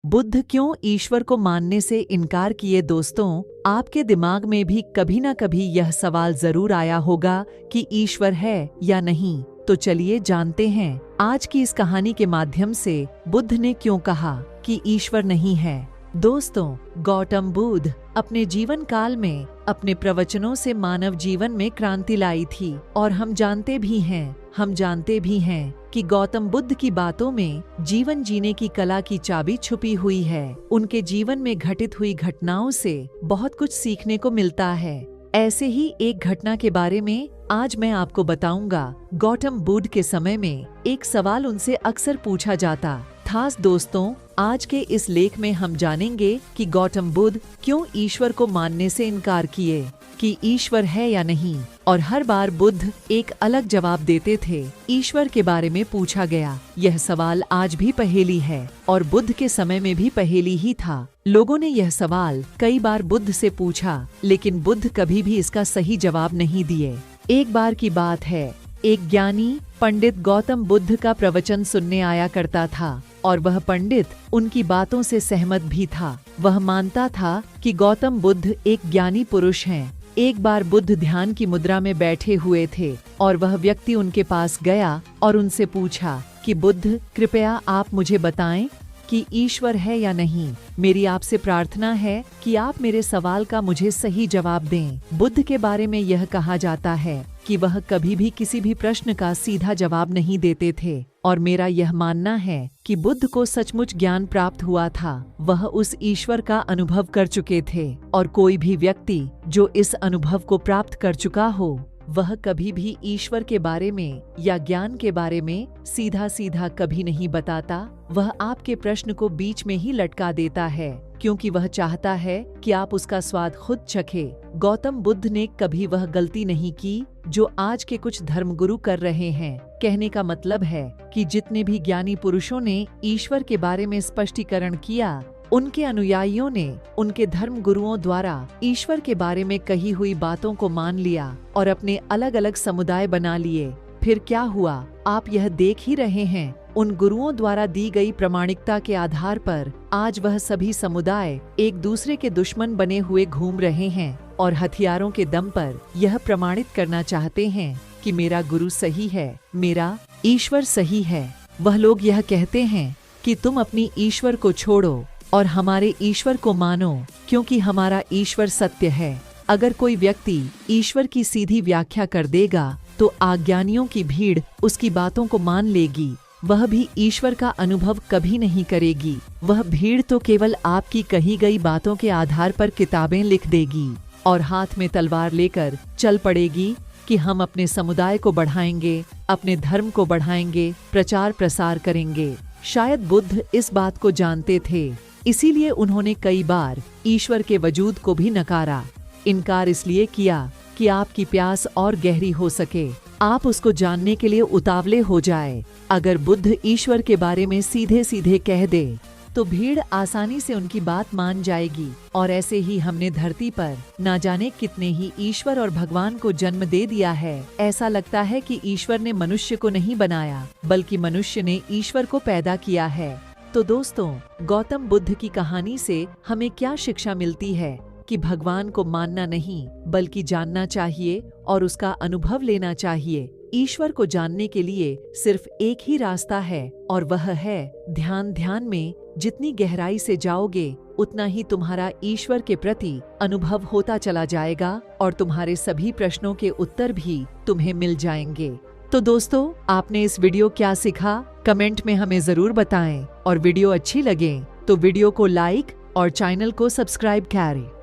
बुद्ध क्यों ईश्वर को मानने से इनकार किए? दोस्तों, आपके दिमाग में भी कभी न कभी यह सवाल जरूर आया होगा कि ईश्वर है या नहीं। तो चलिए जानते हैं आज की इस कहानी के माध्यम से बुद्ध ने क्यों कहा कि ईश्वर नहीं है। दोस्तों, गौतम बुद्ध अपने जीवन काल में अपने प्रवचनों से मानव जीवन में क्रांति लाई थी और हम जानते भी हैं कि गौतम बुद्ध की बातों में जीवन जीने की कला की चाबी छुपी हुई है। उनके जीवन में घटित हुई घटनाओं से बहुत कुछ सीखने को मिलता है। ऐसे ही एक घटना के बारे में आज मैं आपको बताऊंगा। गौतम बुद्ध के समय में एक सवाल उनसे अक्सर पूछा जाता था। दोस्तों, आज के इस लेख में हम जानेंगे कि गौतम बुद्ध क्यों ईश्वर को मानने से इनकार किए, कि ईश्वर है या नहीं। और हर बार बुद्ध एक अलग जवाब देते थे। ईश्वर के बारे में पूछा गया यह सवाल आज भी पहेली है और बुद्ध के समय में भी पहेली ही था। लोगों ने यह सवाल कई बार बुद्ध से पूछा, लेकिन बुद्ध कभी भी इसका सही जवाब नहीं दिए। एक बार की बात है, एक ज्ञानी पंडित गौतम बुद्ध का प्रवचन सुनने आया करता था और वह पंडित उनकी बातों से सहमत भी था। वह मानता था कि गौतम बुद्ध एक ज्ञानी पुरुष हैं। एक बार बुद्ध ध्यान की मुद्रा में बैठे हुए थे और वह व्यक्ति उनके पास गया और उनसे पूछा कि बुद्ध, कृपया आप मुझे बताएं कि ईश्वर है या नहीं। मेरी आपसे प्रार्थना है कि आप मेरे सवाल का मुझे सही जवाब दें। बुद्ध के बारे में यह कहा जाता है कि वह कभी भी किसी भी प्रश्न का सीधा जवाब नहीं देते थे और मेरा यह मानना है कि बुद्ध को सचमुच ज्ञान प्राप्त हुआ था। वह उस ईश्वर का अनुभव कर चुके थे और कोई भी व्यक्ति जो इस अनुभव को प्राप्त कर चुका हो वह कभी भी ईश्वर के बारे में या ज्ञान के बारे में सीधा सीधा कभी नहीं बताता। वह आपके प्रश्न को बीच में ही लटका देता है क्योंकि वह चाहता है कि आप उसका स्वाद खुद चखे। गौतम बुद्ध ने कभी वह गलती नहीं की जो आज के कुछ धर्मगुरु कर रहे हैं। कहने का मतलब है कि जितने भी ज्ञानी पुरुषों ने ईश्वर के बारे में स्पष्टीकरण किया, उनके अनुयायियों ने उनके धर्म गुरुओं द्वारा ईश्वर के बारे में कही हुई बातों को मान लिया और अपने अलग अलग समुदाय बना लिए। फिर क्या हुआ, आप यह देख ही रहे हैं। उन गुरुओं द्वारा दी गई प्रामाणिकता के आधार पर आज वह सभी समुदाय एक दूसरे के दुश्मन बने हुए घूम रहे हैं और हथियारों के दम पर यह प्रमाणित करना चाहते हैं कि मेरा गुरु सही है, मेरा ईश्वर सही है। वह लोग यह कहते हैं कि तुम अपनी ईश्वर को छोड़ो और हमारे ईश्वर को मानो, क्योंकि हमारा ईश्वर सत्य है। अगर कोई व्यक्ति ईश्वर की सीधी व्याख्या कर देगा तो अज्ञानियों की भीड़ उसकी बातों को मान लेगी। वह भी ईश्वर का अनुभव कभी नहीं करेगी। वह भीड़ तो केवल आपकी कही गई बातों के आधार पर किताबें लिख देगी और हाथ में तलवार लेकर चल पड़ेगी कि हम अपने समुदाय को बढ़ाएंगे, अपने धर्म को बढ़ाएंगे, प्रचार प्रसार करेंगे। शायद बुद्ध इस बात को जानते थे, इसीलिए उन्होंने कई बार ईश्वर के वजूद को भी नकारा। इनकार इसलिए किया कि आपकी प्यास और गहरी हो सके, आप उसको जानने के लिए उतावले हो जाए। अगर बुद्ध ईश्वर के बारे में सीधे सीधे कह दे तो भीड़ आसानी से उनकी बात मान जाएगी। और ऐसे ही हमने धरती पर ना जाने कितने ही ईश्वर और भगवान को जन्म दे दिया है। ऐसा लगता है कि ईश्वर ने मनुष्य को नहीं बनाया, बल्कि मनुष्य ने ईश्वर को पैदा किया है। तो दोस्तों, गौतम बुद्ध की कहानी से हमें क्या शिक्षा मिलती है कि भगवान को मानना नहीं बल्कि जानना चाहिए और उसका अनुभव लेना चाहिए। ईश्वर को जानने के लिए सिर्फ एक ही रास्ता है और वह है ध्यान। ध्यान में जितनी गहराई से जाओगे उतना ही तुम्हारा ईश्वर के प्रति अनुभव होता चला जाएगा और तुम्हारे सभी प्रश्नों के उत्तर भी तुम्हें मिल जाएंगे। तो दोस्तों, आपने इस वीडियो क्या सीखा कमेंट में हमें जरूर बताएं और वीडियो अच्छी लगे तो वीडियो को लाइक और चैनल को सब्सक्राइब करें।